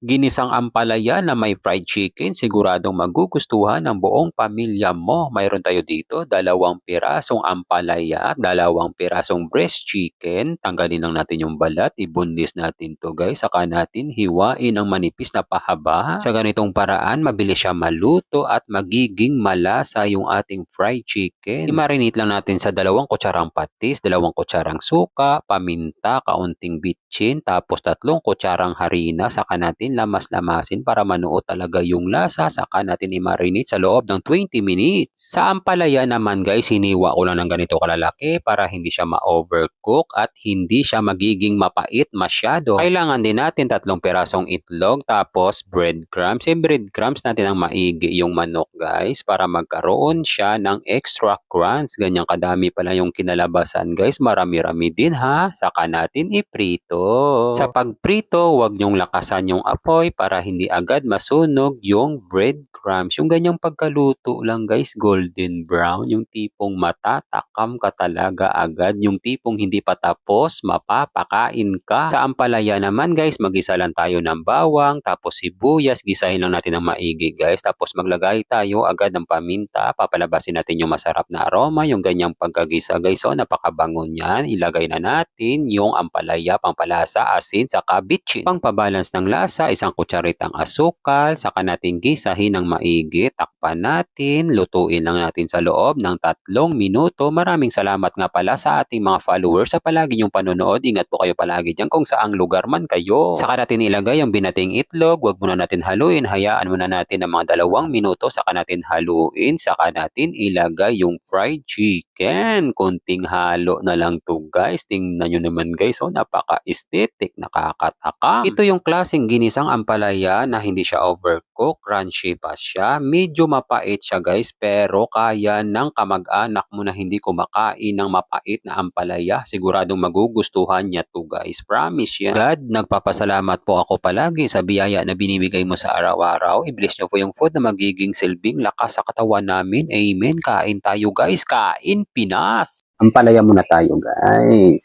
Ginisang ampalaya na may fried chicken, siguradong magugustuhan ng buong pamilya mo. Mayroon tayo dito, 2 pirasong ampalaya, 2 pirasong breast chicken. Tanggalin lang natin yung balat, ibunlis natin to guys. Saka natin hiwain ng manipis na pahaba. Sa ganitong paraan, mabilis siya maluto at magiging malasa yung ating fried chicken. I-marinate lang natin sa 2 kutsarang patis, 2 kutsarang suka, paminta, kaunting bitchin, tapos 3 kutsarang harina. Saka natin lamas-lamasin para manuot talaga yung lasa. Saka natin i-marinate sa loob ng 20 minutes. Sa ampalaya naman guys, hiniwa ko lang ng ganito kalalaki para hindi siya ma-overcook at hindi siya magiging mapait masyado. Kailangan din natin 3 pirasong itlog, tapos breadcrumbs. Breadcrumbs natin ang maigi yung manok guys para magkaroon siya ng extra crunch. Ganyang kadami pala yung kinalabasan guys, marami-rami din ha. Saka natin iprito. Sa pagprito, huwag nyong lakasan yung apoy para hindi agad masunog yung breadcrumbs. Yung ganyang pagkaluto lang guys, golden brown, yung tipong matatakam ka talaga agad, yung tipong hindi pa tapos, mapapakain ka. Sa ampalaya naman guys, magisa lang tayo ng bawang, tapos sibuyas, gisahin lang natin ng maigi guys, tapos maglagay tayo agad ng paminta, papalabasin natin yung masarap na aroma, yung ganyang pagkagisa guys, so napakabango niyan. Ilagay na natin yung ampalaya, pampalasa, asin, saka bitchin. Pangpabalance ng lasa, 1 kutsaritang asukal, saka natin gisahin ng maigi, takpan natin, lutuin lang natin sa loob ng 3 minuto. Maraming salamat nga pala sa ating mga followers sa palagi yung panonood. Ingat po kayo palagi dyan kung saang lugar man kayo. Saka natin ilagay yung binating itlog, wag muna natin haluin, hayaan muna natin ng mga 2 minuto, saka natin haluin, saka natin ilagay yung fried chicken. Konting halo na lang to guys, tingnan nyo naman guys, oh, napaka-aesthetic, nakakatakam. Ito yung klaseng ginisang ampalaya na hindi siya overcook, crunchy pa siya, medyo mapait siya guys, pero kaya ng kamag-anak mo na hindi kumakain ng mapait na ampalaya. Siguradong magugustuhan niya to guys, promise yan. God, nagpapasalamat po ako palagi sa biyaya na binibigay mo sa araw-araw. I-bless niyo po yung food na magiging silbing lakas sa katawan namin. Amen. Kain tayo guys, kain Pinas! Ampalaya muna tayo guys.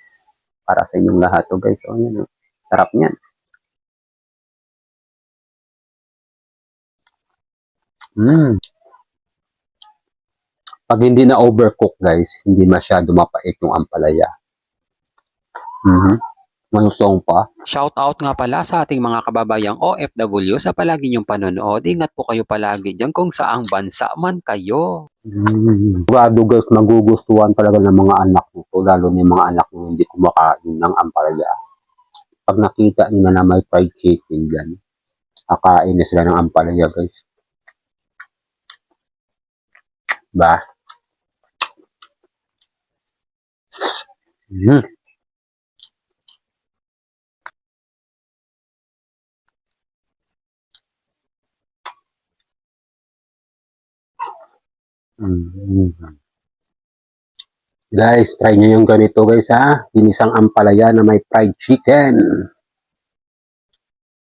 Para sa inyong lahat to guys. Oh, yan, oh. Sarap niyan. Pag hindi na overcook guys, hindi masyado mapait yung ampalaya. Malusong pa. Shout out nga pala sa ating mga kababayang OFW sa palagi niyong panonood. Ingat po kayo palagi dyan kung saang bansa man kayo. Sigurado guys, magugustuhan talaga ng mga anak nito, lalo na yung mga anak na hindi kumakain ng ampalaya. Pag nakita nila na may fried chicken dyan, kakain na sila ng ampalaya guys. Ba? Guys, try nyo yung ganito guys ha. Ginisang ampalaya na may fried chicken.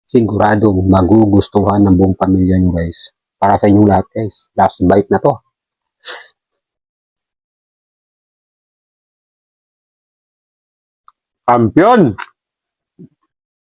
Sigurado magugustuhan ng buong pamilya nyo guys. Para sa inyong lahat guys. Last bite na to. Kampiyon!